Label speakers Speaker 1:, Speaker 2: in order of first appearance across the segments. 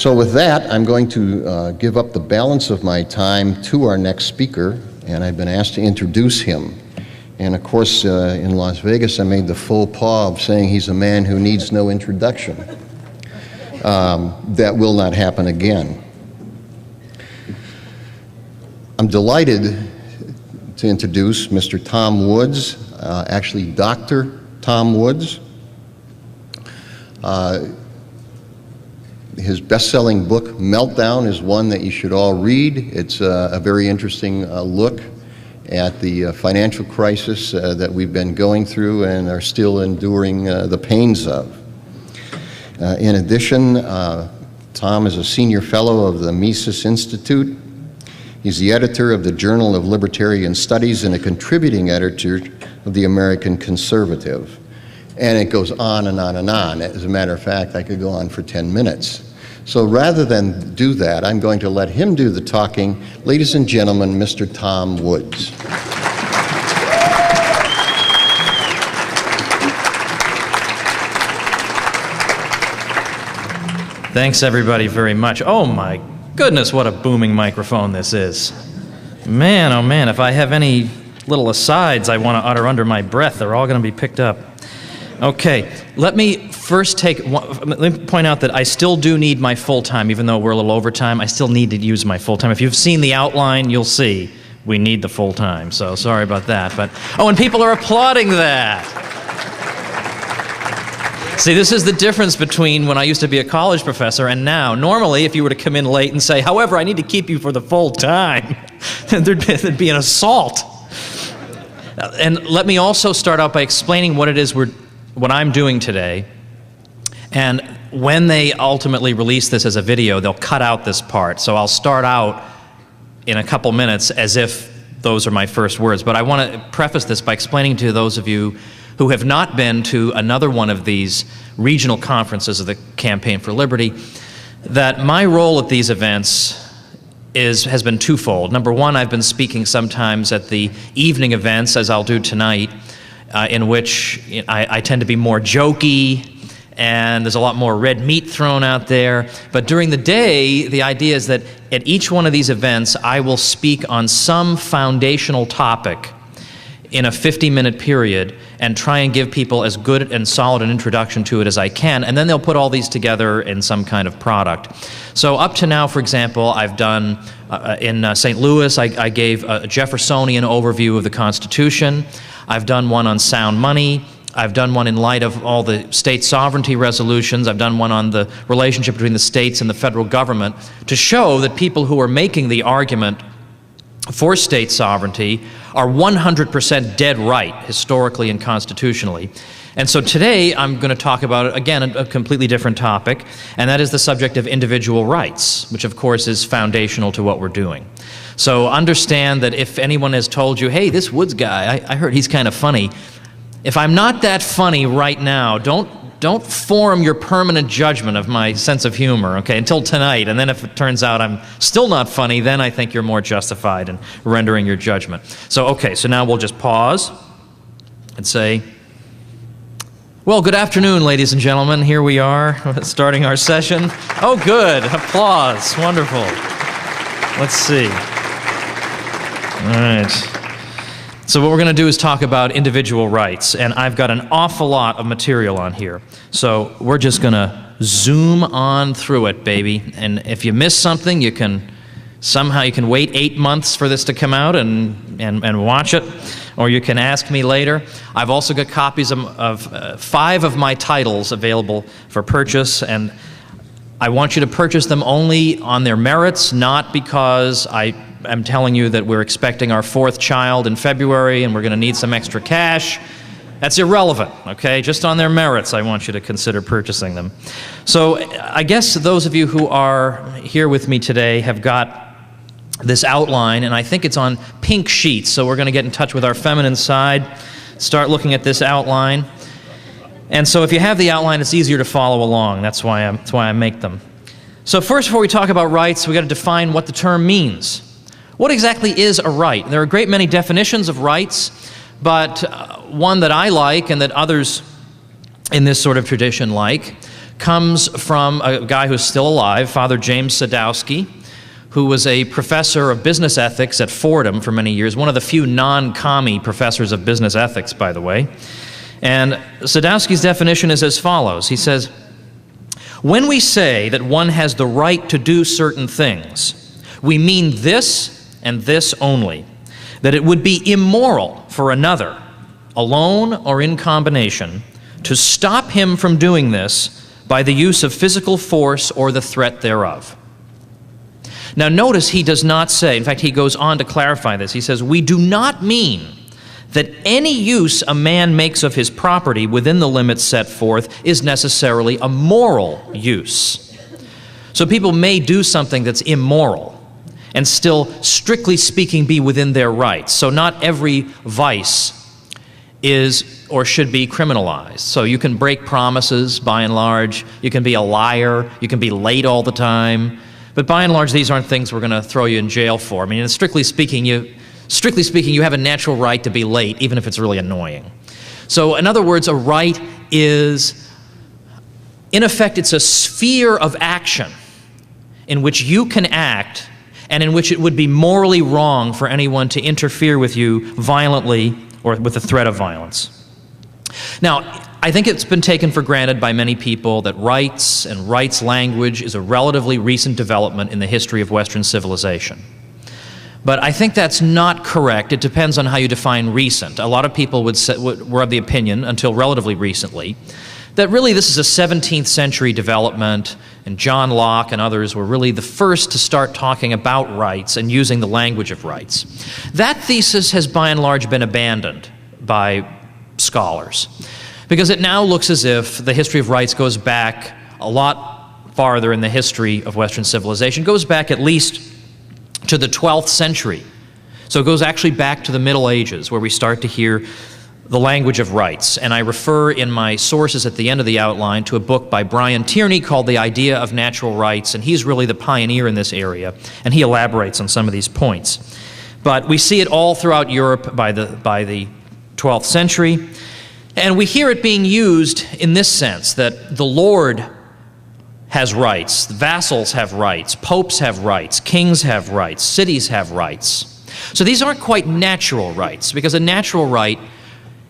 Speaker 1: So with that, I'm going to give up the balance of my time to our next speaker, and I've been asked to introduce him. And of course, in Las Vegas, I made the faux pas of saying he's a man who needs no introduction. That will not happen again. I'm delighted to introduce Mr. Tom Woods, actually Dr. Tom Woods. His best-selling book, Meltdown, is one that you should all read. It's a very interesting look at the financial crisis that we've been going through and are still enduring the pains of. In addition, Tom is a senior fellow of the Mises Institute. He's the editor of the Journal of Libertarian Studies and a contributing editor of the American Conservative. And it goes on and on and on. As a matter of fact, I could go on for 10 minutes. So rather than do that, I'm going to let him do the talking. Ladies and gentlemen, Mr. Tom Woods.
Speaker 2: Thanks everybody very much. Oh my goodness, what a booming microphone this is. Man, oh man, if I have any little asides I want to utter under my breath, they're all going to be picked up. Okay, let me first let me point out that I still do need my full time, even though we're a little over time. I still need to use my full time. If you've seen the outline, you'll see we need the full time, so sorry about that. But oh, and people are applauding that. See, this is the difference between when I used to be a college professor and now. Normally, if you were to come in late and say, however, I need to keep you for the full time, there'd be an assault. And let me also start out by explaining what it is what I'm doing today. And when they ultimately release this as a video, they'll cut out this part. So I'll start out in a couple minutes as if those are my first words. But I want to preface this by explaining to those of you who have not been to another one of these regional conferences of the Campaign for Liberty, that my role at these events has been twofold. Number one, I've been speaking sometimes at the evening events, as I'll do tonight, in which I tend to be more jokey, and there's a lot more red meat thrown out there. But during the day, the idea is that at each one of these events, I will speak on some foundational topic in a 50-minute period and try and give people as good and solid an introduction to it as I can, and then they'll put all these together in some kind of product. So up to now, for example, I've done, in St. Louis, I gave a Jeffersonian overview of the Constitution. I've done one on sound money. I've done one in light of all the state sovereignty resolutions. I've done one on the relationship between the states and the federal government to show that people who are making the argument for state sovereignty are 100% dead right, historically and constitutionally. And so today I'm going to talk about, again, a completely different topic, and that is the subject of individual rights, which of course is foundational to what we're doing. So understand that if anyone has told you, hey, this Woods guy, I heard he's kind of funny. If I'm not that funny right now, don't form your permanent judgment of my sense of humor, okay, until tonight. And then if it turns out I'm still not funny, then I think you're more justified in rendering your judgment. So, okay, so now we'll just pause and say, well, good afternoon, ladies and gentlemen. Here we are, starting our session. Oh, good. Applause. Wonderful. Let's see. All right. So what we're going to do is talk about individual rights, and I've got an awful lot of material on here. So we're just going to zoom on through it, baby. And if you miss something, you can wait 8 months for this to come out and watch it, or you can ask me later. I've also got copies of 5 of my titles available for purchase, and I want you to purchase them only on their merits, not because I'm telling you that we're expecting our 4th child in February and we're going to need some extra cash. That's irrelevant, okay? Just on their merits, I want you to consider purchasing them. So I guess those of you who are here with me today have got this outline, and I think it's on pink sheets, so we're going to get in touch with our feminine side, start looking at this outline. And so if you have the outline, it's easier to follow along. That's why I make them. So first, before we talk about rights, we've got to define what the term means. What exactly is a right? There are a great many definitions of rights, but one that I like and that others in this sort of tradition like comes from a guy who's still alive, Father James Sadowski, who was a professor of business ethics at Fordham for many years, one of the few non-commie professors of business ethics, by the way. And Sadowski's definition is as follows. He says, when we say that one has the right to do certain things, we mean this and this only, that it would be immoral for another, alone or in combination, to stop him from doing this by the use of physical force or the threat thereof. Now notice he does not say, in fact he goes on to clarify this, he says, we do not mean that any use a man makes of his property within the limits set forth is necessarily a moral use. So people may do something that's immoral and still, strictly speaking, be within their rights. So not every vice is or should be criminalized. So you can break promises, by and large. You can be a liar. You can be late all the time. But by and large, these aren't things we're going to throw you in jail for. I mean, strictly speaking, you have a natural right to be late, even if it's really annoying. So in other words, a right is, in effect, it's a sphere of action in which you can act and in which it would be morally wrong for anyone to interfere with you violently or with the threat of violence. Now, I think it's been taken for granted by many people that rights and rights language is a relatively recent development in the history of Western civilization. But I think that's not correct. It depends on how you define recent. A lot of people were of the opinion, until relatively recently, that really this is a 17th century development, and John Locke and others were really the first to start talking about rights and using the language of rights. That thesis has by and large been abandoned by scholars, because it now looks as if the history of rights goes back a lot farther in the history of Western civilization, goes back at least to the 12th century. So it goes actually back to the Middle Ages, where we start to hear the language of rights. And I refer in my sources at the end of the outline to a book by Brian Tierney called The Idea of Natural Rights, and he's really the pioneer in this area, and he elaborates on some of these points. But we see it all throughout Europe by the 12th century, and we hear it being used in this sense, that the Lord has rights, vassals have rights, popes have rights, kings have rights, cities have rights. So these aren't quite natural rights, because a natural right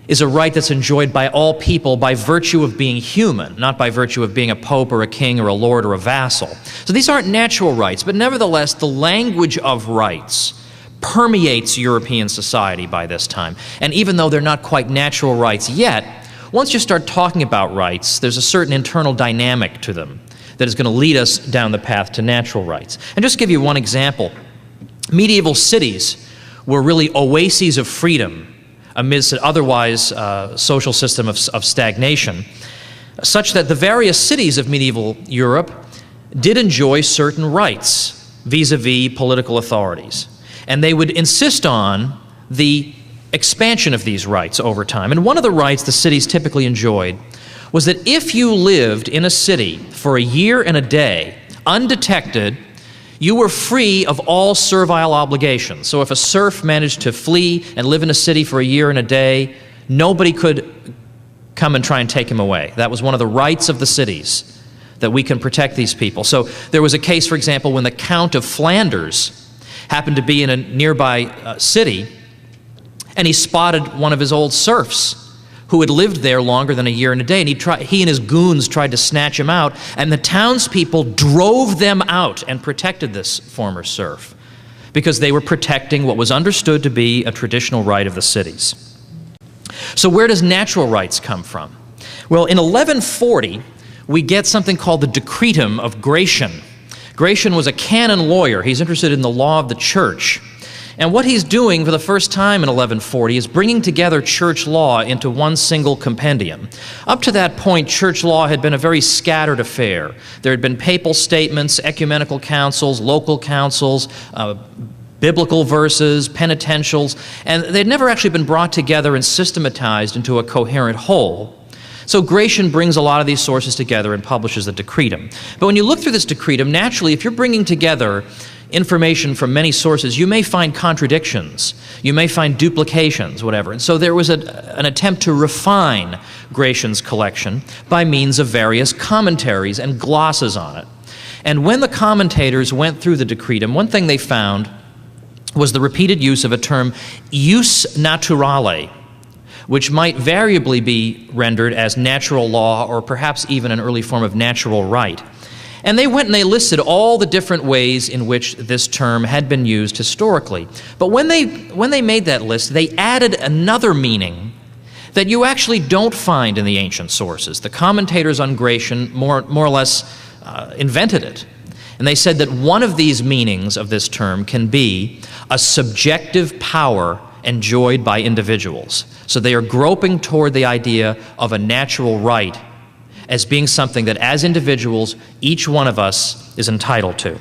Speaker 2: is a right that's enjoyed by all people by virtue of being human, not by virtue of being a pope or a king or a lord or a vassal. So these aren't natural rights, but nevertheless, the language of rights permeates European society by this time. And even though they're not quite natural rights yet, once you start talking about rights, there's a certain internal dynamic to them that is going to lead us down the path to natural rights. And just to give you one example, medieval cities were really oases of freedom amidst an otherwise social system of stagnation, such that the various cities of medieval Europe did enjoy certain rights vis-a-vis political authorities. And they would insist on the expansion of these rights over time. And one of the rights the cities typically enjoyed was that if you lived in a city for a year and a day, undetected, you were free of all servile obligations. So if a serf managed to flee and live in a city for a year and a day, nobody could come and try and take him away. That was one of the rights of the cities, that we can protect these people. So there was a case, for example, when the Count of Flanders happened to be in a nearby city, and he spotted one of his old serfs who had lived there longer than a year and a day, and he and his goons tried to snatch him out, and the townspeople drove them out and protected this former serf, because they were protecting what was understood to be a traditional right of the cities. So where does natural rights come from? Well, in 1140, we get something called the Decretum of Gratian. Gratian was a canon lawyer. He's interested in the law of the church. And what he's doing for the first time in 1140 is bringing together church law into one single compendium. Up to that point, church law had been a very scattered affair. There had been papal statements, ecumenical councils, local councils, biblical verses, penitentials, and they'd never actually been brought together and systematized into a coherent whole. So Gratian brings a lot of these sources together and publishes the Decretum. But when you look through this Decretum, naturally, if you're bringing together information from many sources, you may find contradictions, you may find duplications, whatever. And so there was an attempt to refine Gratian's collection by means of various commentaries and glosses on it. And when the commentators went through the decretum, one thing they found was the repeated use of a term, jus naturale, which might variably be rendered as natural law or perhaps even an early form of natural right. And they went and they listed all the different ways in which this term had been used historically. But when they made that list, they added another meaning that you actually don't find in the ancient sources. The commentators on Gratian more or less invented it. And they said that one of these meanings of this term can be a subjective power enjoyed by individuals. So they are groping toward the idea of a natural right as being something that as individuals, each one of us is entitled to.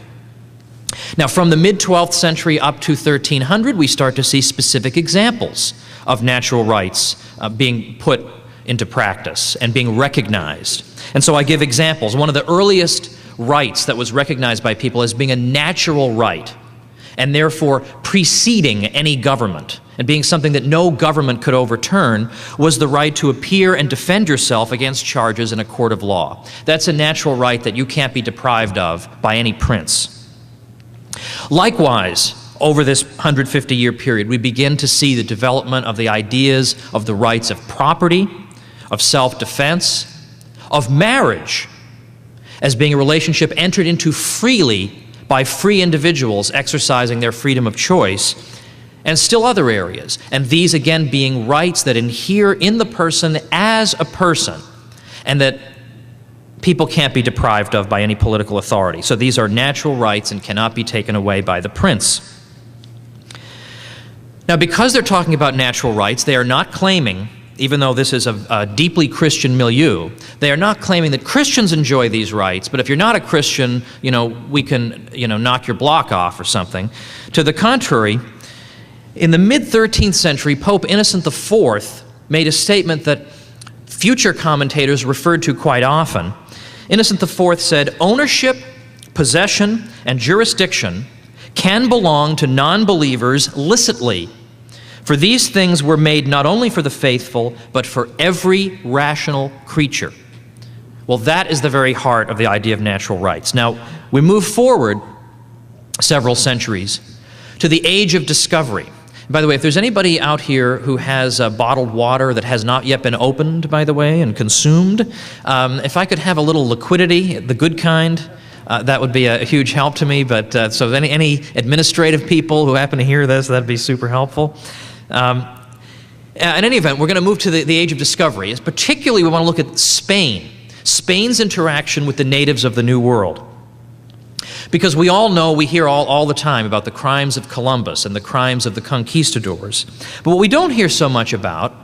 Speaker 2: Now, from the mid-12th century up to 1300, we start to see specific examples of natural rights being put into practice and being recognized. And so I give examples. One of the earliest rights that was recognized by people as being a natural right and therefore preceding any government and being something that no government could overturn was the right to appear and defend yourself against charges in a court of law. That's a natural right that you can't be deprived of by any prince. Likewise, over this 150-year period, we begin to see the development of the ideas of the rights of property, of self-defense, of marriage, as being a relationship entered into freely by free individuals exercising their freedom of choice, and still other areas. And these, again, being rights that inhere in the person as a person, and that people can't be deprived of by any political authority. So these are natural rights and cannot be taken away by the prince. Now, because they're talking about natural rights, they are not claiming, even though this is a deeply Christian milieu, they are not claiming that Christians enjoy these rights, but if you're not a Christian, we can, knock your block off or something. To the contrary, in the mid-13th century, Pope Innocent IV made a statement that future commentators referred to quite often. Innocent IV said, "Ownership, possession, and jurisdiction can belong to non-believers licitly, for these things were made not only for the faithful, but for every rational creature." Well, that is the very heart of the idea of natural rights. Now, we move forward several centuries to the age of discovery. By the way, if there's anybody out here who has bottled water that has not yet been opened, by the way, and consumed, if I could have a little liquidity, the good kind, that would be a huge help to me. But so any administrative people who happen to hear this, that'd be super helpful. In any event, we're going to move to the age of discovery. Particularly, we want to look at Spain, Spain's interaction with the natives of the New World. Because we all know, we hear all the time about the crimes of Columbus and the crimes of the conquistadors. But what we don't hear so much about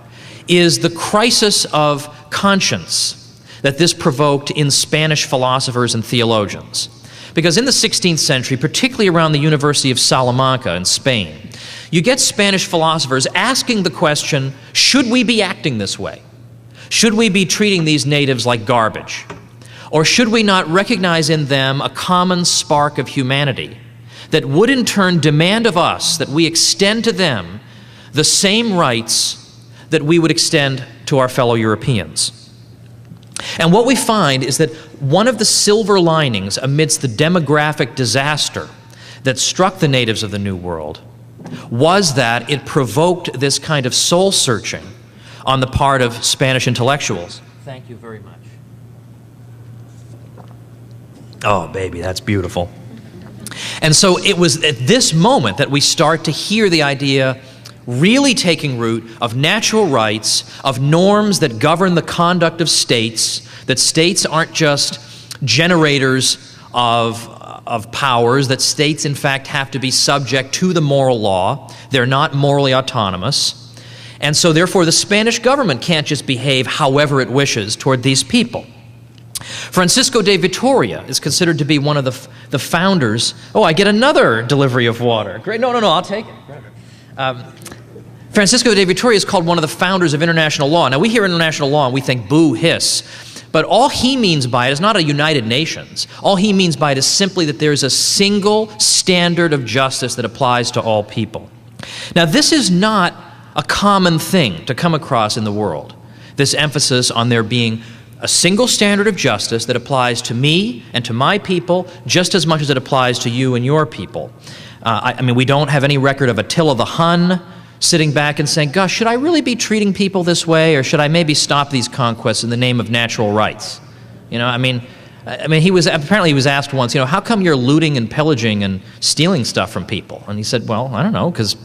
Speaker 2: is the crisis of conscience that this provoked in Spanish philosophers and theologians. Because in the 16th century, particularly around the University of Salamanca in Spain, you get Spanish philosophers asking the question, should we be acting this way? Should we be treating these natives like garbage? Or should we not recognize in them a common spark of humanity that would in turn demand of us that we extend to them the same rights that we would extend to our fellow Europeans? And what we find is that one of the silver linings amidst the demographic disaster that struck the natives of the New World was that it provoked this kind of soul-searching on the part of Spanish intellectuals. Thank you very much. Oh, baby, that's beautiful. And so it was at this moment that we start to hear the idea really taking root of natural rights, of norms that govern the conduct of states, that states aren't just generators of powers, that states, in fact, have to be subject to the moral law. They're not morally autonomous. And so, therefore, the Spanish government can't just behave however it wishes toward these people. Francisco de Vitoria is considered to be one of the founders. Oh, I get another delivery of water. Great. No, I'll take it. Francisco de Vitoria is called one of the founders of international law. Now, we hear international law and we think boo, hiss. But all he means by it is not a United Nations. All he means by it is simply that there's a single standard of justice that applies to all people. Now, this is not a common thing to come across in the world, this emphasis on there being a single standard of justice that applies to me and to my people just as much as it applies to you and your people. I mean, we don't have any record of Attila the Hun sitting back and saying, gosh, should I really be treating people this way, or should I maybe stop these conquests in the name of natural rights? You know, I mean, he was asked once, you know, how come you're looting and pillaging and stealing stuff from people? And he said, well, I don't know, because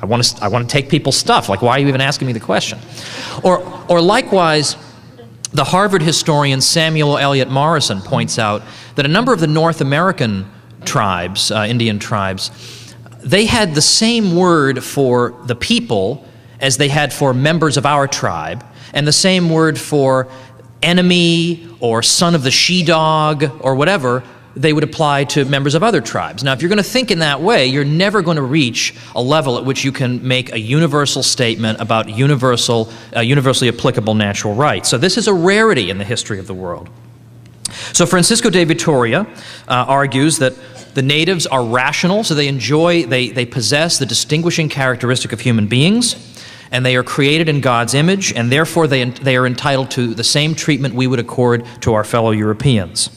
Speaker 2: I want to take people's stuff. Like, why are you even asking me the question? Or likewise, the Harvard historian Samuel Eliot Morrison points out that a number of the North American tribes, Indian tribes, they had the same word for the people as they had for members of our tribe, and the same word for enemy or son of the she-dog or whatever they would apply to members of other tribes. Now, if you're going to think in that way, you're never going to reach a level at which you can make a universal statement about universally applicable natural rights. So this is a rarity in the history of the world. So Francisco de Vitoria argues that the natives are rational, so they possess the distinguishing characteristic of human beings, and they are created in God's image, and therefore they are entitled to the same treatment we would accord to our fellow Europeans.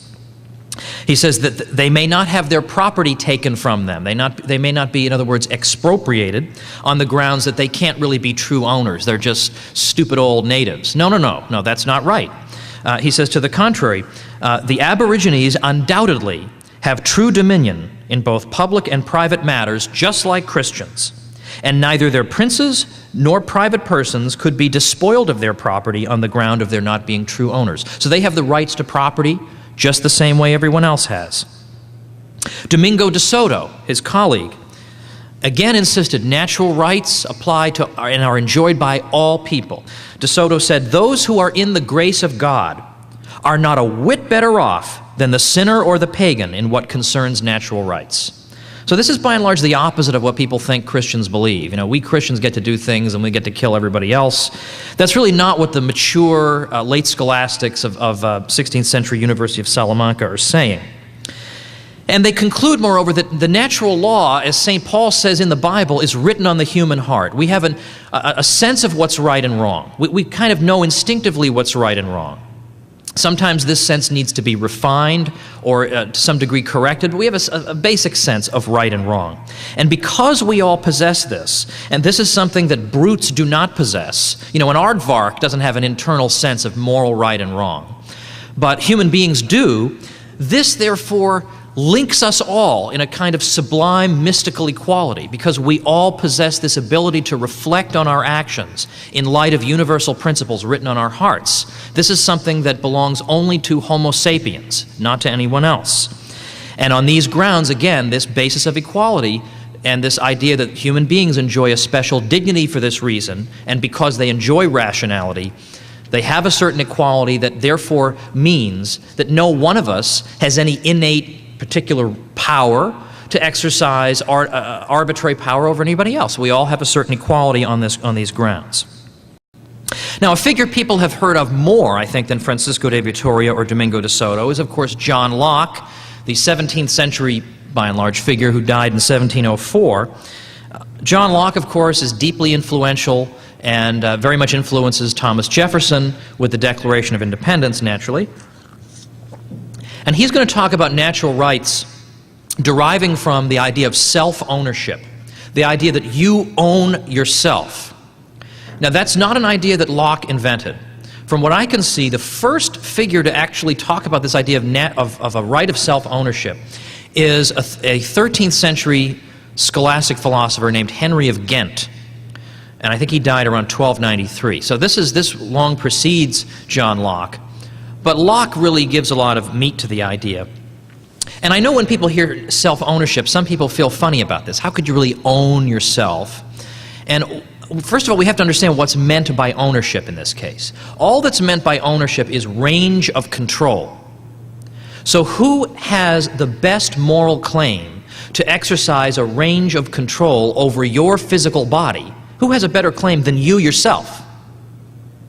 Speaker 2: He says that they may not have their property taken from them. They may not be, in other words, expropriated on the grounds that they can't really be true owners. They're just stupid old natives. No, that's not right. He says, to the contrary, the Aborigines undoubtedly have true dominion in both public and private matters, just like Christians, and neither their princes nor private persons could be despoiled of their property on the ground of their not being true owners. So they have the rights to property just the same way everyone else has. Domingo de Soto, his colleague, again insisted natural rights apply to and are enjoyed by all people. De Soto said, those who are in the grace of God are not a whit better off than the sinner or the pagan in what concerns natural rights. So this is by and large the opposite of what people think Christians believe. You know, we Christians get to do things and we get to kill everybody else. That's really not what the mature late scholastics of 16th century University of Salamanca are saying. And they conclude, moreover, that the natural law, as St. Paul says in the Bible, is written on the human heart. We have a sense of what's right and wrong. We kind of know instinctively what's right and wrong. Sometimes this sense needs to be refined or to some degree corrected, but we have a basic sense of right and wrong. And because we all possess this, and this is something that brutes do not possess, you know, an aardvark doesn't have an internal sense of moral right and wrong, but human beings do, this therefore links us all in a kind of sublime mystical equality, because we all possess this ability to reflect on our actions in light of universal principles written on our hearts. This is something that belongs only to Homo sapiens, not to anyone else. And on these grounds, again, this basis of equality and this idea that human beings enjoy a special dignity for this reason, and because they enjoy rationality, they have a certain equality that therefore means that no one of us has any innate particular power to exercise arbitrary power over anybody else. We all have a certain equality on these grounds. Now, a figure people have heard of more, I think, than Francisco de Vitoria or Domingo de Soto is, of course, John Locke, the 17th century, by and large, figure who died in 1704. John Locke, of course, is deeply influential and very much influences Thomas Jefferson with the Declaration of Independence, naturally. And he's going to talk about natural rights deriving from the idea of self-ownership, the idea that you own yourself. Now, that's not an idea that Locke invented. From what I can see, the first figure to actually talk about this idea of a right of self-ownership is a 13th century scholastic philosopher named Henry of Ghent. And I think he died around 1293. So this long precedes John Locke. But Locke really gives a lot of meat to the idea. And I know when people hear self-ownership, some people feel funny about this. How could you really own yourself? And first of all, we have to understand what's meant by ownership in this case. All that's meant by ownership is range of control. So who has the best moral claim to exercise a range of control over your physical body? Who has a better claim than you yourself?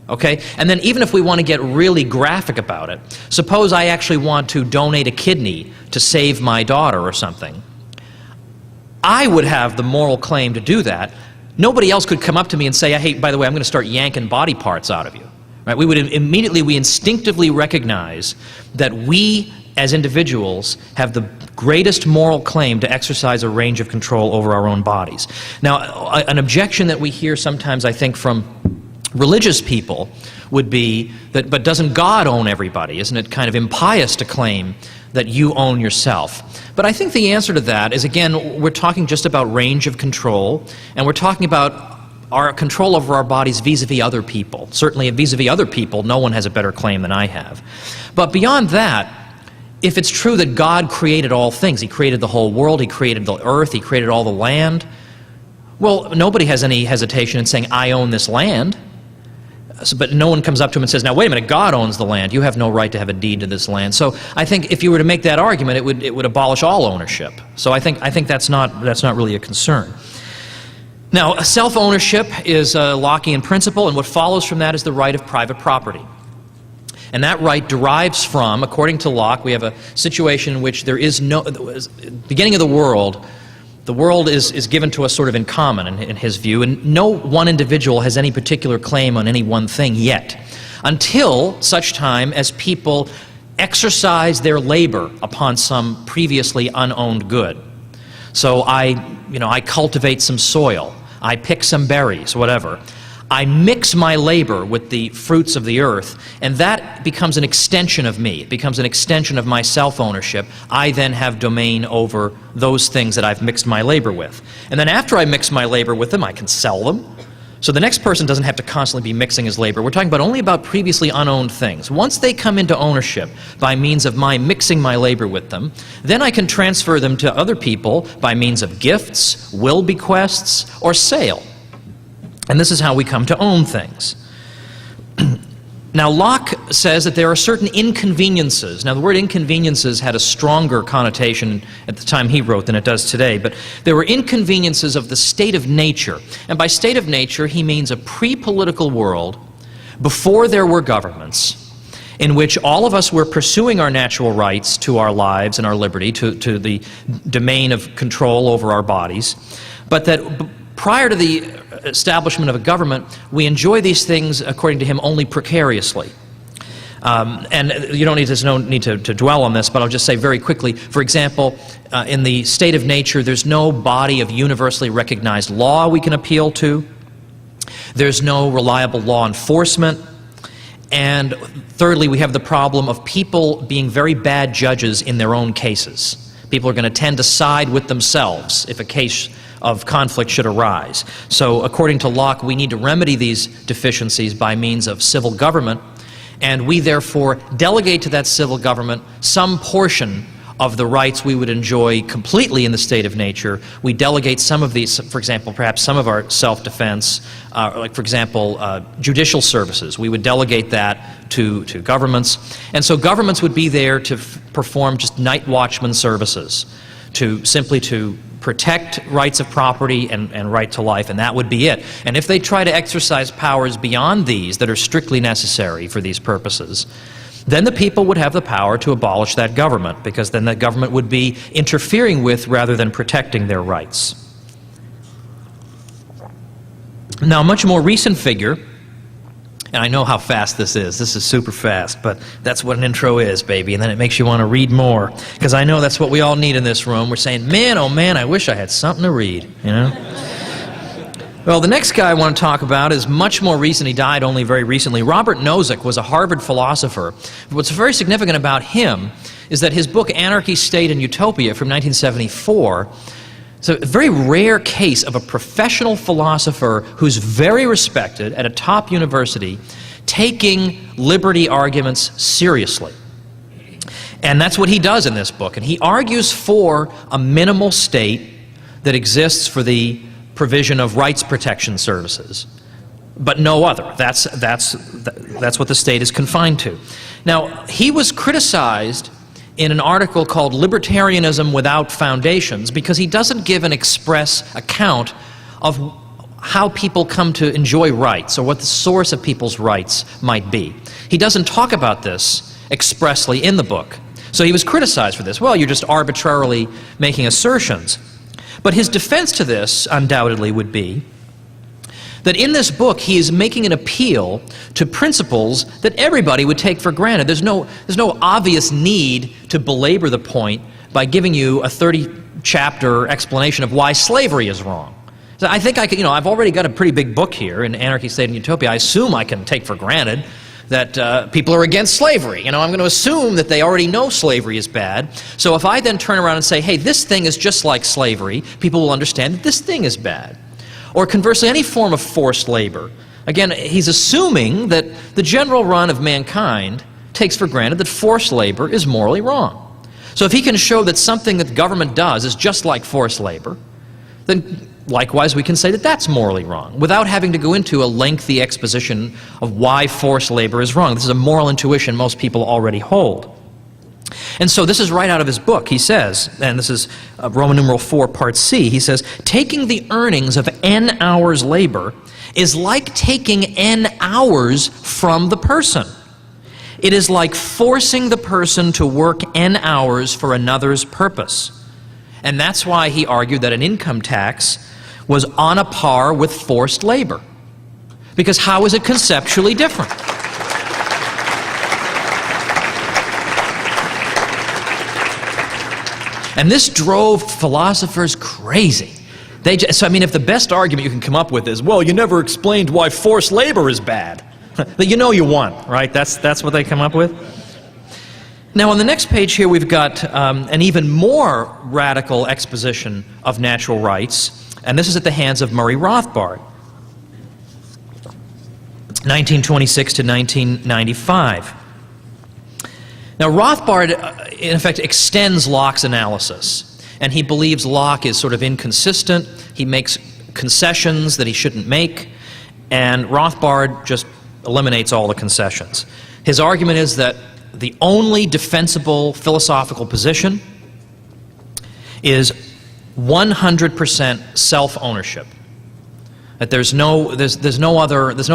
Speaker 2: Okay? And then even if we want to get really graphic about it, suppose I actually want to donate a kidney to save my daughter or something. I would have the moral claim to do that. Nobody else could come up to me and say, hey, by the way, I'm going to start yanking body parts out of you. Right? We instinctively recognize that we as individuals have the greatest moral claim to exercise a range of control over our own bodies. Now, an objection that we hear sometimes, I think, from religious people would be that, but doesn't God own everybody? Isn't it kind of impious to claim that you own yourself? But I think the answer to that is, again, we're talking just about range of control, and we're talking about our control over our bodies vis-a-vis other people. Certainly vis-a-vis other people, no one has a better claim than I have. But beyond that, if it's true that God created all things, He created the whole world, He created the earth, He created all the land, well, nobody has any hesitation in saying, I own this land. But no one comes up to him and says, now wait a minute, God owns the land. You have no right to have a deed to this land. So I think if you were to make that argument, it would abolish all ownership. So I think that's not really a concern. Now, self-ownership is a Lockean principle, and what follows from that is the right of private property. And that right derives from, according to Locke, we have a situation in which there is no, beginning of the world is given to us sort of in common, in his view, and no one individual has any particular claim on any one thing yet, until such time as people exercise their labor upon some previously unowned good. So I cultivate some soil, I pick some berries, whatever. I mix my labor with the fruits of the earth, and that becomes an extension of me. It becomes an extension of my self-ownership. I then have domain over those things that I've mixed my labor with. And then after I mix my labor with them, I can sell them. So the next person doesn't have to constantly be mixing his labor. We're talking about only about previously unowned things. Once they come into ownership by means of my mixing my labor with them, then I can transfer them to other people by means of gifts, will bequests, or sale. And this is how we come to own things. Now, Locke says that there are certain inconveniences. Now, the word inconveniences had a stronger connotation at the time he wrote than it does today, but there were inconveniences of the state of nature. And by state of nature, he means a pre-political world before there were governments, in which all of us were pursuing our natural rights to our lives and our liberty, to the domain of control over our bodies, but that prior to the establishment of a government, we enjoy these things, according to him, only precariously. And you don't need to dwell on this, but I'll just say very quickly, for example, in the state of nature, there's no body of universally recognized law we can appeal to. There's no reliable law enforcement. And thirdly, we have the problem of people being very bad judges in their own cases. People are going to tend to side with themselves if a case of conflict should arise. So according to Locke, we need to remedy these deficiencies by means of civil government, and we therefore delegate to that civil government some portion of the rights we would enjoy completely in the state of nature. We delegate some of these, for example, perhaps some of our self-defense, like for example, judicial services. We would delegate that to governments. And so governments would be there to perform just night watchman services, simply to protect rights of property and right to life, and that would be it. And if they try to exercise powers beyond these that are strictly necessary for these purposes, then the people would have the power to abolish that government, because then the government would be interfering with rather than protecting their rights. Now, a much more recent figure, and I know how fast this is. This is super fast, but that's what an intro is, baby, and then it makes you want to read more, because I know that's what we all need in this room. We're saying, man, oh man, I wish I had something to read, you know? Well, the next guy I want to talk about is much more recent. He died only very recently. Robert Nozick was a Harvard philosopher. What's very significant about him is that his book, Anarchy, State, and Utopia from 1974, it's a very rare case of a professional philosopher who's very respected at a top university taking liberty arguments seriously. And that's what he does in this book. And he argues for a minimal state that exists for the provision of rights protection services, but no other. That's what the state is confined to. Now, he was criticized in an article called Libertarianism Without Foundations, because he doesn't give an express account of how people come to enjoy rights or what the source of people's rights might be. He doesn't talk about this expressly in the book. So he was criticized for this. Well, you're just arbitrarily making assertions. But his defense to this, undoubtedly, would be that in this book he is making an appeal to principles that everybody would take for granted. There's no obvious need to belabor the point by giving you a 30-chapter explanation of why slavery is wrong. So I think I could, I've already got a pretty big book here in Anarchy, State, and Utopia. I assume I can take for granted that people are against slavery. I'm going to assume that they already know slavery is bad. So if I then turn around and say, hey, this thing is just like slavery, people will understand that this thing is bad. Or conversely, any form of forced labor. Again, he's assuming that the general run of mankind takes for granted that forced labor is morally wrong. So if he can show that something that the government does is just like forced labor, then likewise we can say that that's morally wrong, without having to go into a lengthy exposition of why forced labor is wrong. This is a moral intuition most people already hold. And so this is right out of his book. He says, and this is Roman numeral 4, part C, he says, taking the earnings of n hours labor is like taking n hours from the person. It is like forcing the person to work n hours for another's purpose. And that's why he argued that an income tax was on a par with forced labor. Because how is it conceptually different? And this drove philosophers crazy. If the best argument you can come up with is, well, you never explained why forced labor is bad, then you won, right? That's what they come up with. Now, on the next page here, we've got an even more radical exposition of natural rights, and this is at the hands of Murray Rothbard, 1926 to 1995. Now, Rothbard, in effect, extends Locke's analysis, and he believes Locke is sort of inconsistent. He makes concessions that he shouldn't make, and Rothbard just eliminates all the concessions. His argument is that the only defensible philosophical position is 100% self-ownership. That there's no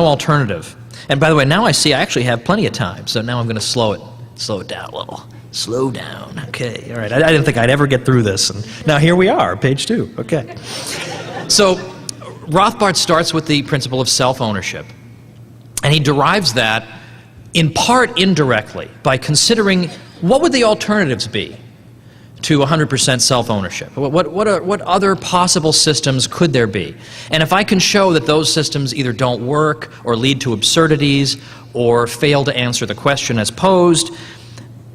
Speaker 2: alternative. And by the way, now I see I actually have plenty of time, so now I'm going to slow it down a little. Slow down. Okay, all right. I didn't think I'd ever get through this, and now here we are, page 2. Okay. So Rothbard starts with the principle of self-ownership, and he derives that in part indirectly by considering what would the alternatives be to 100% self-ownership. What other possible systems could there be? And if I can show that those systems either don't work or lead to absurdities or fail to answer the question as posed,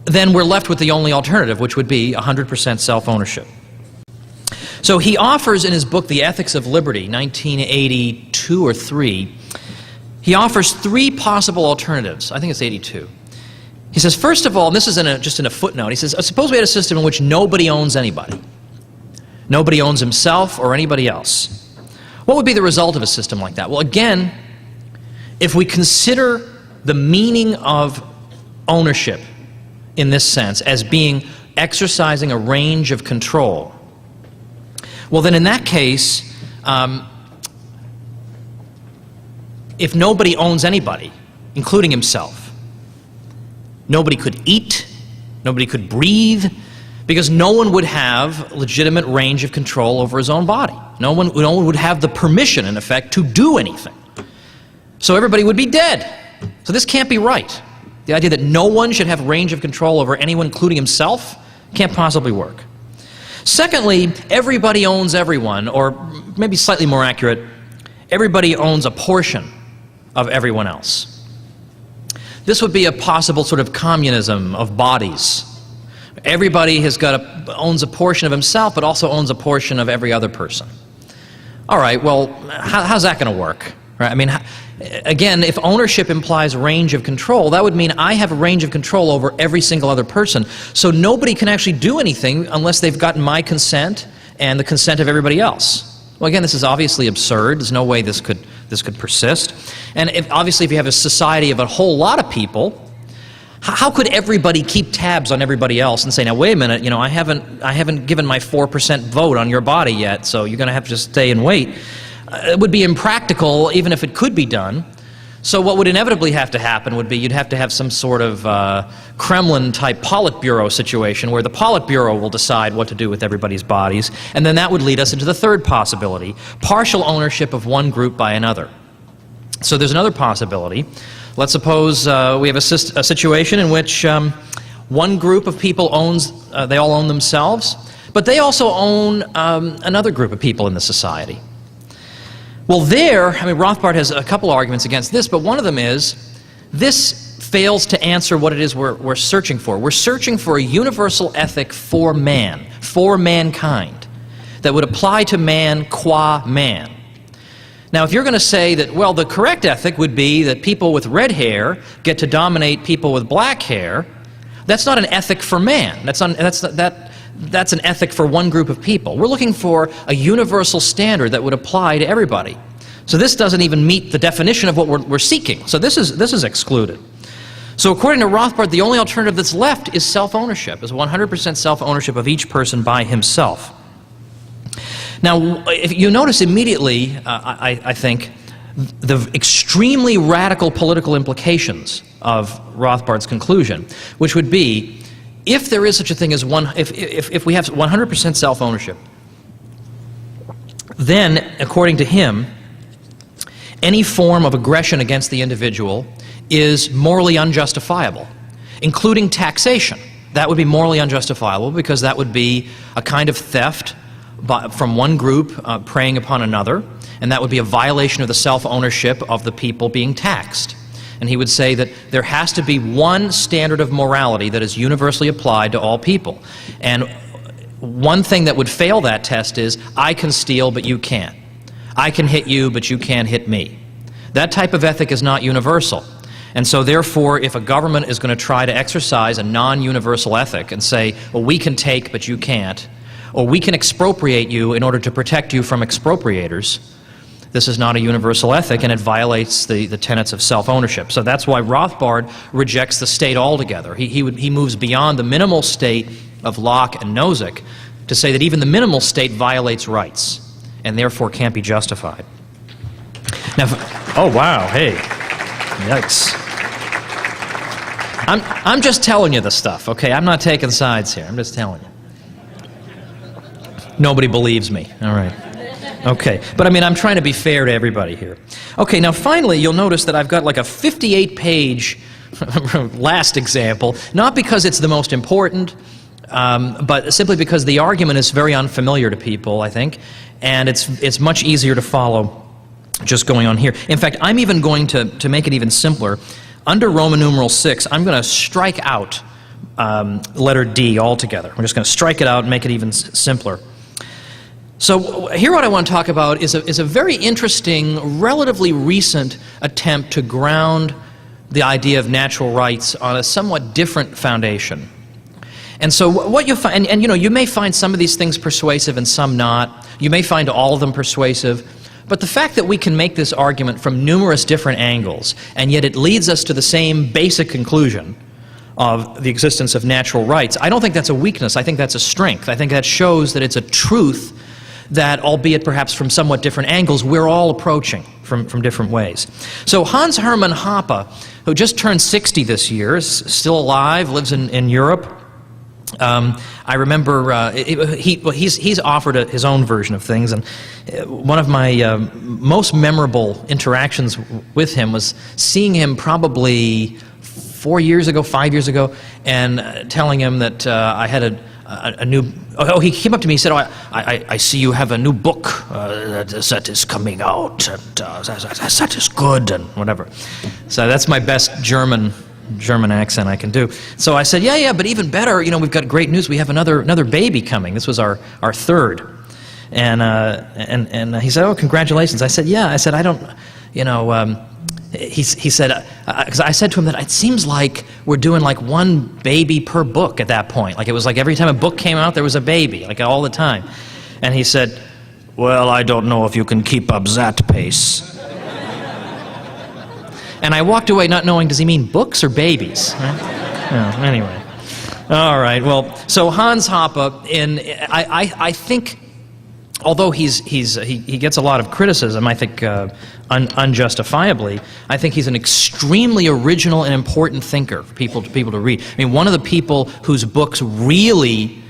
Speaker 2: then we're left with the only alternative, which would be 100% self-ownership. So he offers in his book, The Ethics of Liberty, 1982 or 3, he offers 3 possible alternatives. I think it's 82. He says, first of all, and this is just in a footnote, he says, suppose we had a system in which nobody owns anybody. Nobody owns himself or anybody else. What would be the result of a system like that? Well, again, if we consider the meaning of ownership in this sense as being exercising a range of control, well, then in that case, if nobody owns anybody, including himself, nobody could eat, nobody could breathe, because no one would have legitimate range of control over his own body. No one would have the permission, in effect, to do anything. So everybody would be dead. So this can't be right. The idea that no one should have range of control over anyone, including himself, can't possibly work. Secondly, everybody owns everyone, or maybe slightly more accurate, everybody owns a portion of everyone else. This would be a possible sort of communism of bodies. Everybody owns a portion of himself, but also owns a portion of every other person. All right, well, how's that going to work? Right? I mean, again, if ownership implies range of control, that would mean I have a range of control over every single other person. So nobody can actually do anything unless they've gotten my consent and the consent of everybody else. Well, again, this is obviously absurd. There's no way this could persist. And obviously, if you have a society of a whole lot of people, how could everybody keep tabs on everybody else and say, now wait a minute, I haven't given my 4% vote on your body yet, so you're going to have to just stay and wait. it would be impractical even if it could be done. So what would inevitably have to happen would be you'd have to have some sort of Kremlin-type Politburo situation where the Politburo will decide what to do with everybody's bodies, and then that would lead us into the third possibility, partial ownership of one group by another. So there's another possibility. Let's suppose we have a situation in which one group of people they all own themselves, but they also own another group of people in the society. Well, Rothbard has a couple arguments against this, but one of them is this fails to answer what it is we're searching for. We're searching for a universal ethic for man, for mankind, that would apply to man qua man. Now, if you're going to say that, well, the correct ethic would be that people with red hair get to dominate people with black hair, that's not an ethic for man. That's an ethic for one group of people. We're looking for a universal standard that would apply to everybody. So this doesn't even meet the definition of what we're seeking. So this is excluded. So according to Rothbard, the only alternative that's left is self-ownership, is 100% self-ownership of each person by himself. Now, if you notice immediately, I think, the extremely radical political implications of Rothbard's conclusion, which would be, if there is such a thing as if we have 100% self-ownership, then, according to him, any form of aggression against the individual is morally unjustifiable, including taxation. That would be morally unjustifiable because that would be a kind of theft from one group preying upon another, and that would be a violation of the self-ownership of the people being taxed. And he would say that there has to be one standard of morality that is universally applied to all people. And one thing that would fail that test is, I can steal, but you can't. I can hit you, but you can't hit me. That type of ethic is not universal. And so therefore, if a government is going to try to exercise a non-universal ethic and say, well, we can take, but you can't, or we can expropriate you in order to protect you from expropriators, this is not a universal ethic, and it violates the tenets of self-ownership. So that's why Rothbard rejects the state altogether. He moves beyond the minimal state of Locke and Nozick to say that even the minimal state violates rights, and therefore can't be justified. Now, oh wow, hey, yikes. I'm just telling you the stuff, okay? I'm not taking sides here, I'm just telling you. Nobody believes me, all right. Okay, but I mean, I'm trying to be fair to everybody here. Okay, now finally, you'll notice that I've got like a 58-page last example, not because it's the most important, but simply because the argument is very unfamiliar to people, I think, and it's much easier to follow just going on here. In fact, I'm even going to make it even simpler. Under Roman numeral 6, I'm going to strike out letter D altogether. We're just going to strike it out and make it even simpler. So here what I want to talk about is a very interesting, relatively recent attempt to ground the idea of natural rights on a somewhat different foundation. And so what you find, and you know, you may find some of these things persuasive and some not. You may find all of them persuasive. But the fact that we can make this argument from numerous different angles, and yet it leads us to the same basic conclusion of the existence of natural rights, I don't think that's a weakness. I think that's a strength. I think that shows that it's a truth that, albeit perhaps from somewhat different angles, we're all approaching from different ways. So Hans Hermann Hoppe, who just turned 60 this year, is still alive, lives in Europe. I remember he's offered his own version of things, and one of my most memorable interactions with him was seeing him probably 4 years ago, 5 years ago, and telling him that I had a new... Oh, he came up to me, he said, "Oh, I see you have a new book that is coming out, and that is good," and whatever. So that's my best German accent I can do. So I said, yeah, but even better, you know, we've got great news. We have another baby coming. This was our third. And he said, "Oh, congratulations." I said, "Yeah." I said, "I don't, you know," he said, because I said to him that it seems like we're doing like one baby per book at that point. Like it was like every time a book came out, there was a baby, like all the time. And he said, "Well, I don't know if you can keep up that pace." And I walked away not knowing, does he mean books or babies? Right? No, anyway. All right, well, so Hans Hoppe, I think although he gets a lot of criticism, I think unjustifiably, I think he's an extremely original and important thinker for people to read. I mean, one of the people whose books really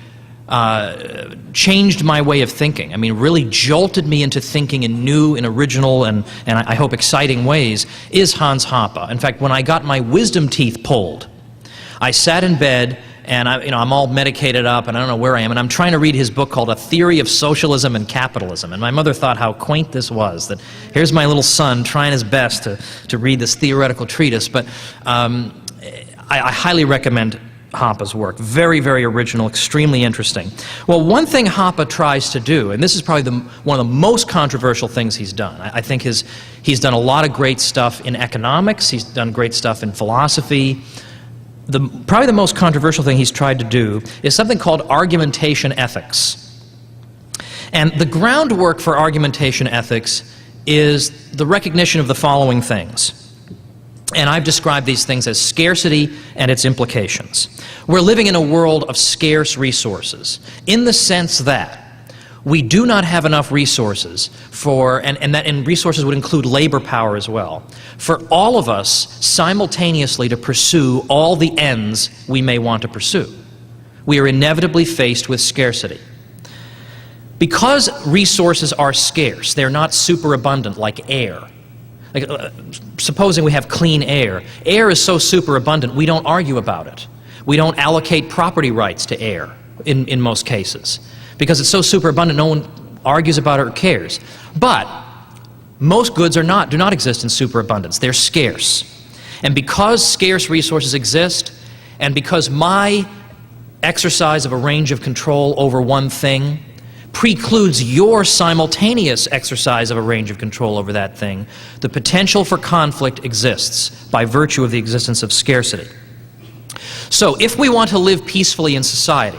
Speaker 2: changed my way of thinking, I mean, really jolted me into thinking in new and original and I hope exciting ways, is Hans Hoppe. In fact, when I got my wisdom teeth pulled, I sat in bed and I'm all medicated up and I don't know where I am, and I'm trying to read his book called A Theory of Socialism and Capitalism. And my mother thought how quaint this was, that here's my little son trying his best to read this theoretical treatise. But I highly recommend Hoppe's work. Very, very original, extremely interesting. Well, one thing Hoppe tries to do, and this is probably one of the most controversial things he's done. I think he's done a lot of great stuff in economics, he's done great stuff in philosophy. Probably the most controversial thing he's tried to do is something called argumentation ethics. And the groundwork for argumentation ethics is the recognition of the following things. And I've described these things as scarcity and its implications. We're living in a world of scarce resources, in the sense that we do not have enough resources and resources would include labor power as well, for all of us simultaneously to pursue all the ends we may want to pursue. We are inevitably faced with scarcity. Because resources are scarce, they're not superabundant like air. Supposing we have clean air. Air is so superabundant, we don't argue about it. We don't allocate property rights to air in most cases. Because it's so superabundant, no one argues about it or cares. But most goods do not exist in superabundance. They're scarce. And because scarce resources exist, and because my exercise of a range of control over one thing precludes your simultaneous exercise of a range of control over that thing, the potential for conflict exists by virtue of the existence of scarcity. So if we want to live peacefully in society,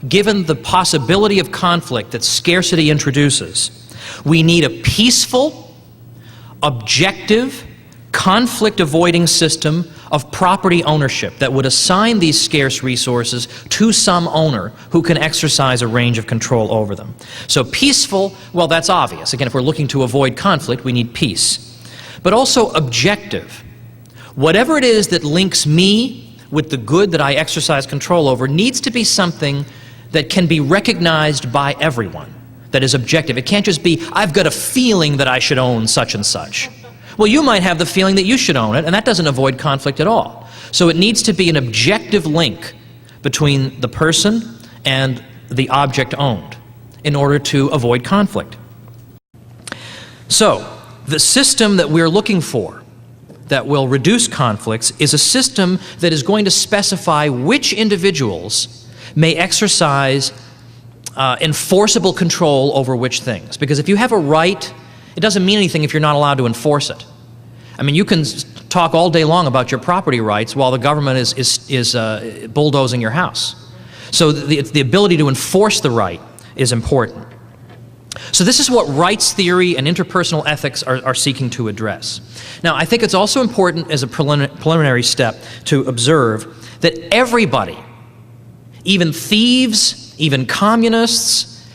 Speaker 2: given the possibility of conflict that scarcity introduces, we need a peaceful, objective, conflict-avoiding system of property ownership that would assign these scarce resources to some owner who can exercise a range of control over them. So peaceful, well, that's obvious. Again, if we're looking to avoid conflict, we need peace. But also objective. Whatever it is that links me with the good that I exercise control over needs to be something that can be recognized by everyone, that is objective. It can't just be, I've got a feeling that I should own such and such. Well, you might have the feeling that you should own it, and that doesn't avoid conflict at all. So it needs to be an objective link between the person and the object owned in order to avoid conflict. So, the system that we're looking for that will reduce conflicts is a system that is going to specify which individuals may exercise enforceable control over which things. Because if you have a right, it doesn't mean anything if you're not allowed to enforce it. I mean, you can talk all day long about your property rights while the government is bulldozing your house. So the ability to enforce the right is important. So this is what rights theory and interpersonal ethics are seeking to address. Now, I think it's also important as a preliminary step to observe that everybody, even thieves, even communists,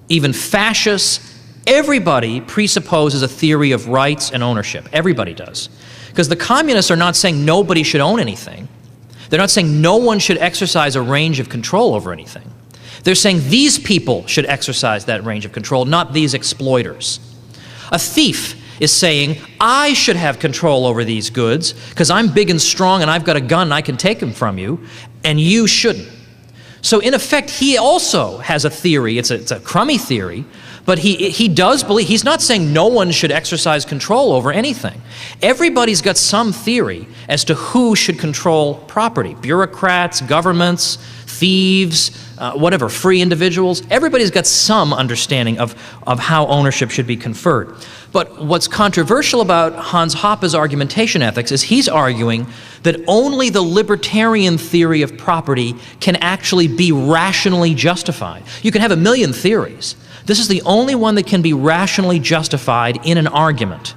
Speaker 2: even fascists, everybody presupposes a theory of rights and ownership. Everybody does. Because the communists are not saying nobody should own anything. They're not saying no one should exercise a range of control over anything. They're saying these people should exercise that range of control, not these exploiters. A thief is saying, I should have control over these goods because I'm big and strong and I've got a gun and I can take them from you, and you shouldn't. So in effect, he also has a theory. It's a crummy theory, but he does believe, he's not saying no one should exercise control over anything. Everybody's got some theory as to who should control property. Bureaucrats, governments, thieves, whatever, free individuals. Everybody's got some understanding of how ownership should be conferred. But what's controversial about Hans Hoppe's argumentation ethics is he's arguing that only the libertarian theory of property can actually be rationally justified. You can have a million theories. This is the only one that can be rationally justified in an argument.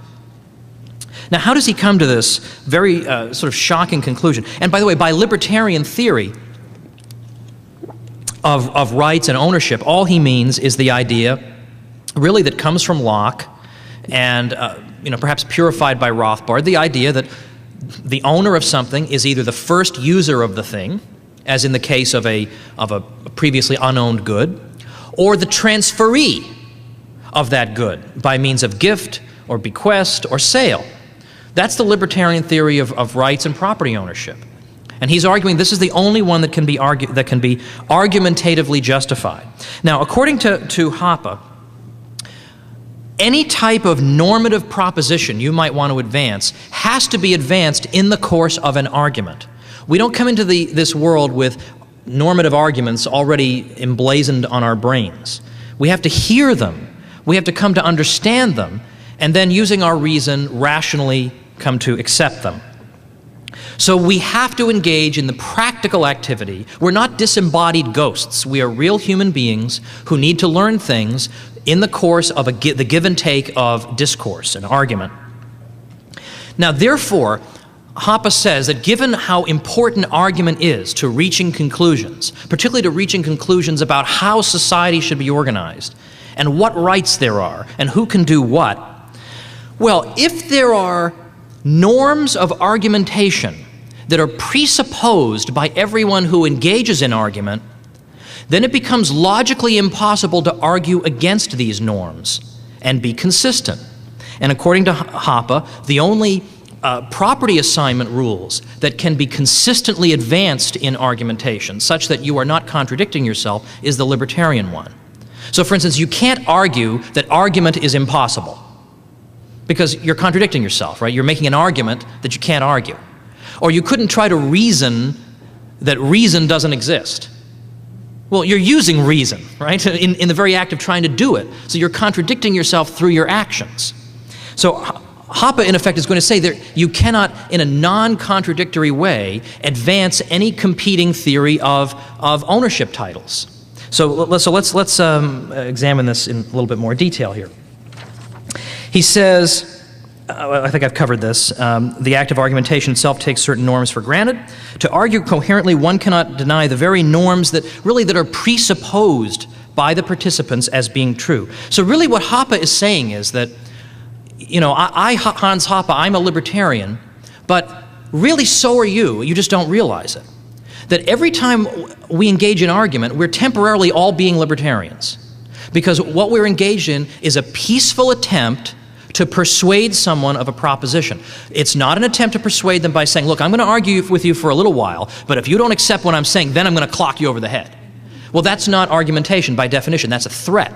Speaker 2: Now, how does he come to this very sort of shocking conclusion? And by the way, by libertarian theory of rights and ownership, all he means is the idea really that comes from Locke and perhaps purified by Rothbard, the idea that the owner of something is either the first user of the thing, as in the case of a previously unowned good, or the transferee of that good by means of gift or bequest or sale. That's the libertarian theory of rights and property ownership. And he's arguing this is the only one that can be argumentatively justified. Now, according to Hoppe, any type of normative proposition you might want to advance has to be advanced in the course of an argument. We don't come into this world with normative arguments already emblazoned on our brains. We have to hear them. We have to come to understand them, and then using our reason, rationally come to accept them. So we have to engage in the practical activity. We're not disembodied ghosts. We are real human beings who need to learn things in the course of the give and take of discourse, an argument. Now, therefore, Hoppe says that given how important argument is to reaching conclusions, particularly to reaching conclusions about how society should be organized, and what rights there are, and who can do what, well, if there are norms of argumentation that are presupposed by everyone who engages in argument, then it becomes logically impossible to argue against these norms and be consistent. And according to Hoppe, the only property assignment rules that can be consistently advanced in argumentation, such that you are not contradicting yourself, is the libertarian one. So, for instance, you can't argue that argument is impossible, because you're contradicting yourself, right? You're making an argument that you can't argue. Or you couldn't try to reason that reason doesn't exist. Well, you're using reason, right, in the very act of trying to do it. So you're contradicting yourself through your actions. So Hoppe, in effect, is going to say that you cannot, in a non-contradictory way, advance any competing theory of ownership titles. So let's examine this in a little bit more detail here. He says, I think I've covered this, the act of argumentation itself takes certain norms for granted. To argue coherently, one cannot deny the very norms that are presupposed by the participants as being true. So really what Hoppe is saying is that, Hans Hoppe, I'm a libertarian, but really so are you. You just don't realize it. That every time we engage in argument, we're temporarily all being libertarians. Because what we're engaged in is a peaceful attempt to persuade someone of a proposition. It's not an attempt to persuade them by saying, look, I'm going to argue with you for a little while, but if you don't accept what I'm saying, then I'm going to clock you over the head. Well, that's not argumentation by definition. That's a threat.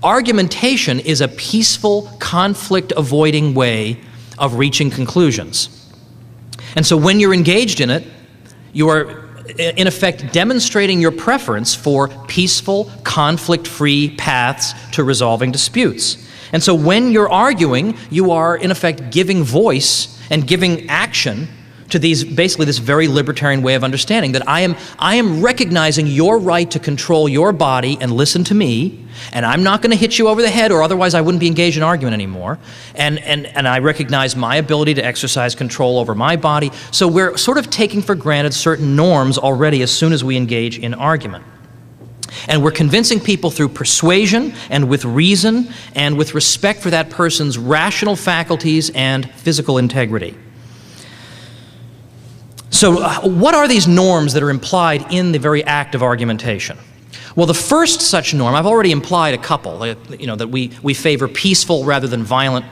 Speaker 2: Argumentation is a peaceful, conflict-avoiding way of reaching conclusions. And so when you're engaged in it, you are, in effect, demonstrating your preference for peaceful, conflict-free paths to resolving disputes. And so when you're arguing, you are, in effect, giving voice and giving action to basically this very libertarian way of understanding that I am recognizing your right to control your body and listen to me, and I'm not going to hit you over the head, or otherwise I wouldn't be engaged in argument anymore. And I recognize my ability to exercise control over my body. So we're sort of taking for granted certain norms already as soon as we engage in argument. And we're convincing people through persuasion and with reason and with respect for that person's rational faculties and physical integrity. So what are these norms that are implied in the very act of argumentation? Well, the first such norm, I've already implied a couple, that we favor peaceful rather than violent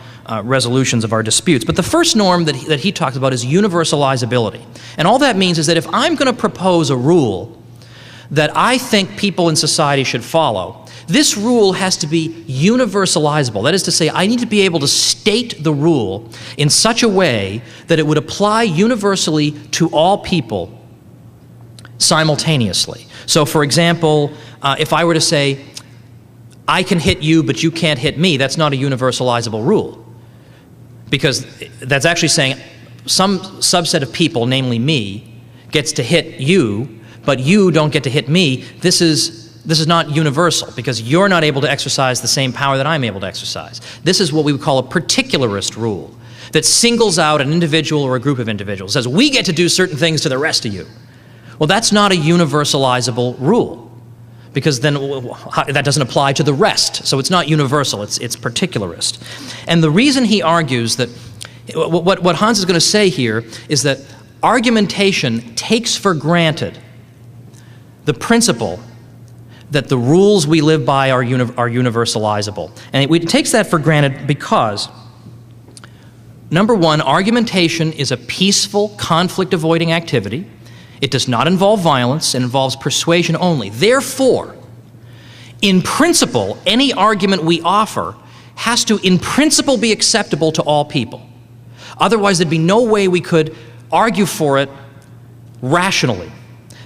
Speaker 2: resolutions of our disputes. But the first norm that he talks about is universalizability. And all that means is that if I'm going to propose a rule that I think people in society should follow, this rule has to be universalizable. That is to say, I need to be able to state the rule in such a way that it would apply universally to all people simultaneously. So, for example, if I were to say, I can hit you, but you can't hit me, that's not a universalizable rule. Because that's actually saying some subset of people, namely me, gets to hit you, but you don't get to hit me. This is not universal, because you're not able to exercise the same power that I'm able to exercise. This is what we would call a particularist rule that singles out an individual or a group of individuals, says we get to do certain things to the rest of you. Well, that's not a universalizable rule, because then that doesn't apply to the rest. So it's not universal, it's particularist. And the reason he argues that, what Hans is going to say here is that argumentation takes for granted the principle that the rules we live by are universalizable. And it takes that for granted because, number one, argumentation is a peaceful, conflict-avoiding activity. It does not involve violence, it involves persuasion only. Therefore, in principle, any argument we offer has to, in principle, be acceptable to all people. Otherwise, there'd be no way we could argue for it rationally.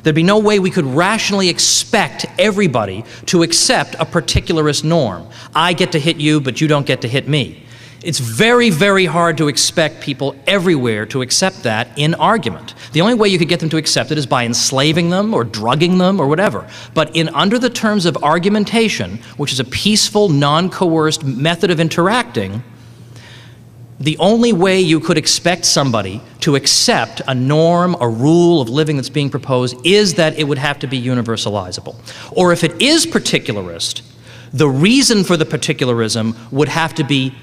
Speaker 2: There'd be no way we could rationally expect everybody to accept a particularist norm. I get to hit you, but you don't get to hit me. It's very, very hard to expect people everywhere to accept that in argument. The only way you could get them to accept it is by enslaving them or drugging them or whatever. But under the terms of argumentation, which is a peaceful, non-coerced method of interacting, the only way you could expect somebody to accept a norm, a rule of living that's being proposed is that it would have to be universalizable. Or if it is particularist, the reason for the particularism would have to be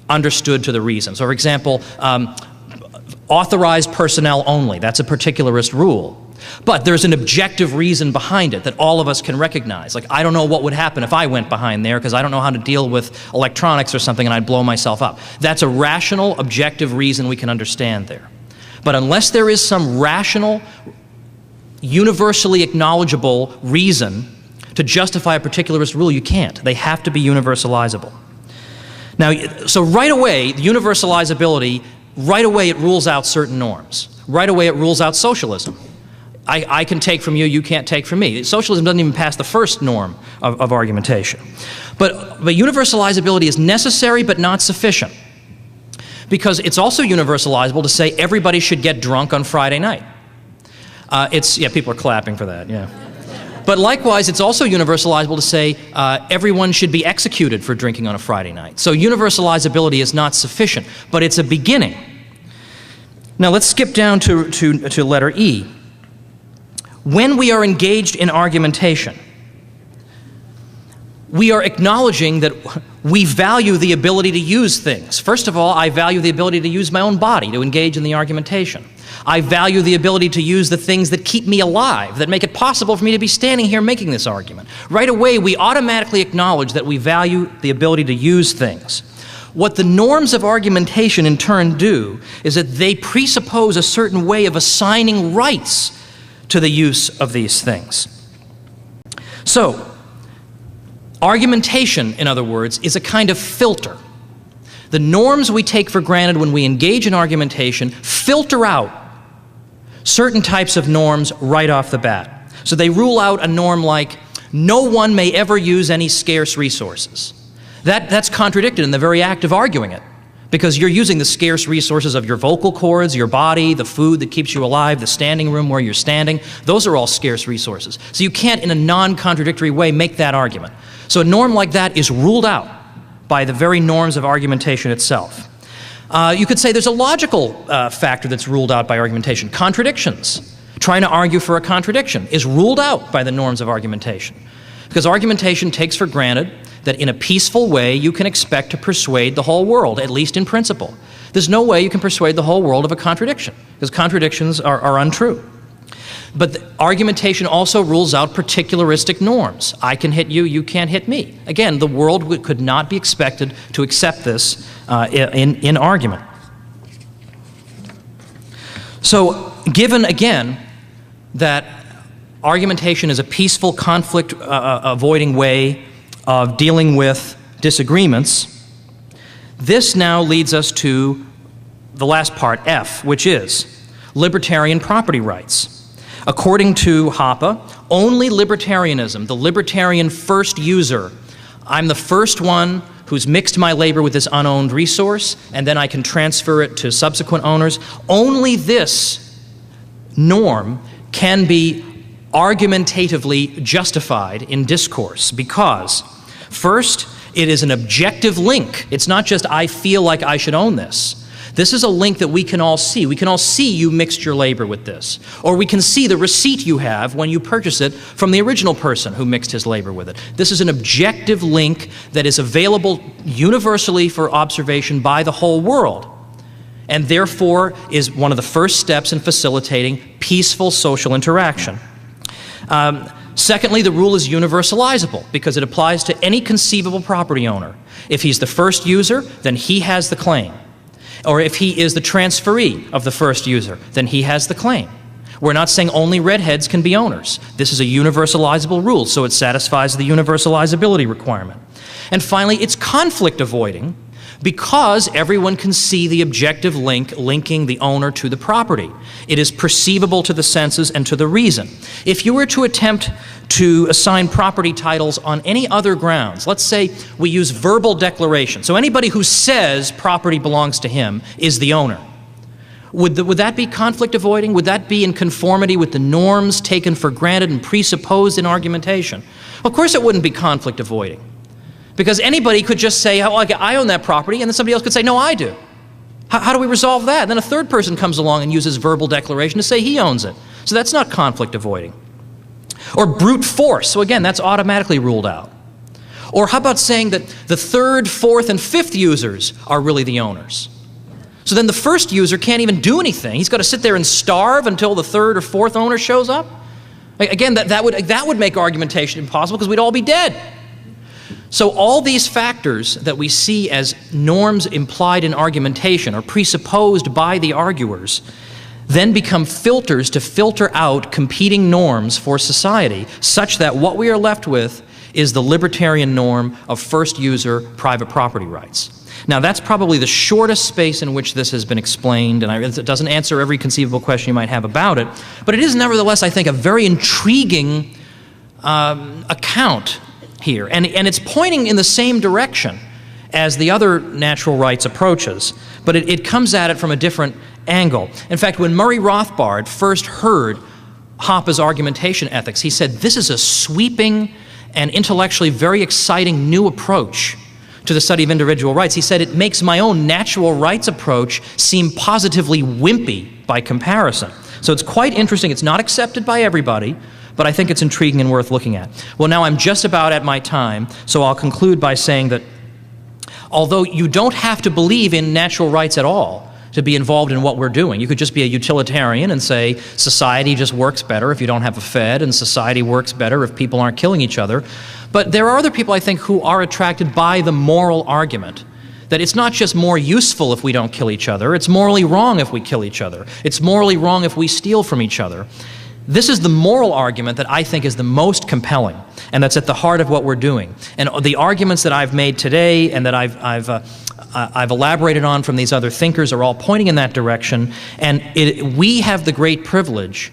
Speaker 2: understood to the reason. So, for example, authorized personnel only, that's a particularist rule. But there's an objective reason behind it that all of us can recognize. Like, I don't know what would happen if I went behind there because I don't know how to deal with electronics or something and I'd blow myself up. That's a rational, objective reason we can understand there. But unless there is some rational, universally acknowledgeable reason to justify a particularist rule, you can't. They have to be universalizable. Now, so right away, the universalizability, right away it rules out certain norms. Right away it rules out socialism. I can take from you, you can't take from me. Socialism doesn't even pass the first norm of argumentation. But universalizability is necessary but not sufficient. Because it's also universalizable to say everybody should get drunk on Friday night. Yeah, people are clapping for that, yeah. But likewise, it's also universalizable to say everyone should be executed for drinking on a Friday night. So universalizability is not sufficient, but it's a beginning. Now let's skip down to letter E. When we are engaged in argumentation, we are acknowledging that we value the ability to use things. First of all, I value the ability to use my own body to engage in the argumentation. I value the ability to use the things that keep me alive, that make it possible for me to be standing here making this argument. Right away, we automatically acknowledge that we value the ability to use things. What the norms of argumentation in turn do is that they presuppose a certain way of assigning rights to the use of these things. So, argumentation, in other words, is a kind of filter. The norms we take for granted when we engage in argumentation filter out certain types of norms right off the bat. So they rule out a norm like, no one may ever use any scarce resources. That's contradicted in the very act of arguing it, because you're using the scarce resources of your vocal cords, your body, the food that keeps you alive, the standing room where you're standing. Those are all scarce resources. So you can't, in a non-contradictory way, make that argument. So a norm like that is ruled out by the very norms of argumentation itself. You could say there's a logical factor that's ruled out by argumentation. Contradictions. Trying to argue for a contradiction is ruled out by the norms of argumentation. Because argumentation takes for granted that in a peaceful way you can expect to persuade the whole world, at least in principle. There's no way you can persuade the whole world of a contradiction, because contradictions are untrue. But the argumentation also rules out particularistic norms. I can hit you, you can't hit me. Again, the world could not be expected to accept this in argument. So, given again that argumentation is a peaceful, conflict-avoiding way of dealing with disagreements, this now leads us to the last part, F, which is libertarian property rights. According to Hoppe, only libertarianism, the libertarian first user, I'm the first one who's mixed my labor with this unowned resource, and then I can transfer it to subsequent owners. Only this norm can be argumentatively justified in discourse because, first, it is an objective link. It's not just I feel like I should own this. This is a link that we can all see. We can all see you mixed your labor with this. Or we can see the receipt you have when you purchase it from the original person who mixed his labor with it. This is an objective link that is available universally for observation by the whole world, and therefore is one of the first steps in facilitating peaceful social interaction. Secondly, the rule is universalizable because it applies to any conceivable property owner. If he's the first user, then he has the claim. Or if he is the transferee of the first user, then he has the claim. We're not saying only redheads can be owners. This is a universalizable rule, so it satisfies the universalizability requirement. And finally, it's conflict avoiding because everyone can see the objective link linking the owner to the property. It is perceivable to the senses and to the reason. If you were to attempt to assign property titles on any other grounds, let's say we use verbal declaration, so anybody who says property belongs to him is the owner. Would that be conflict avoiding? Would that be in conformity with the norms taken for granted and presupposed in argumentation? Of course it wouldn't be conflict avoiding. Because anybody could just say, oh, I own that property, and then somebody else could say, no, I do. How do we resolve that? And then a third person comes along and uses verbal declaration to say he owns it. So that's not conflict avoiding. Or brute force. So again, that's automatically ruled out. Or how about saying that the third, fourth, and fifth users are really the owners? So then the first user can't even do anything. He's got to sit there and starve until the third or fourth owner shows up? Again, that would make argumentation impossible because we'd all be dead. So all these factors that we see as norms implied in argumentation or presupposed by the arguers then become filters to filter out competing norms for society, such that what we are left with is the libertarian norm of first user private property rights. Now that's probably the shortest space in which this has been explained, and it doesn't answer every conceivable question you might have about it, but it is nevertheless, I think, a very intriguing account here, and it's pointing in the same direction as the other natural rights approaches, but it comes at it from a different angle. In fact, when Murray Rothbard first heard Hoppe's argumentation ethics, he said, this is a sweeping and intellectually very exciting new approach to the study of individual rights. He said, it makes my own natural rights approach seem positively wimpy by comparison. So it's quite interesting. It's not accepted by everybody, but I think it's intriguing and worth looking at. Well, now I'm just about at my time, so I'll conclude by saying that although you don't have to believe in natural rights at all to be involved in what we're doing, you could just be a utilitarian and say society just works better if you don't have a Fed, and society works better if people aren't killing each other. But there are other people, I think, who are attracted by the moral argument that it's not just more useful if we don't kill each other, it's morally wrong if we kill each other, it's morally wrong if we steal from each other. This is the moral argument that I think is the most compelling, and that's at the heart of what we're doing. And the arguments that I've made today and that I've elaborated on from these other thinkers are all pointing in that direction, and we have the great privilege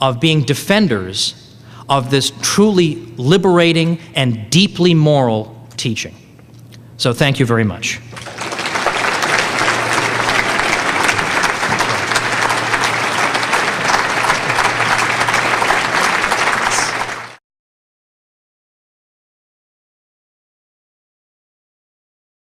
Speaker 2: of being defenders of this truly liberating and deeply moral teaching. So thank you very much.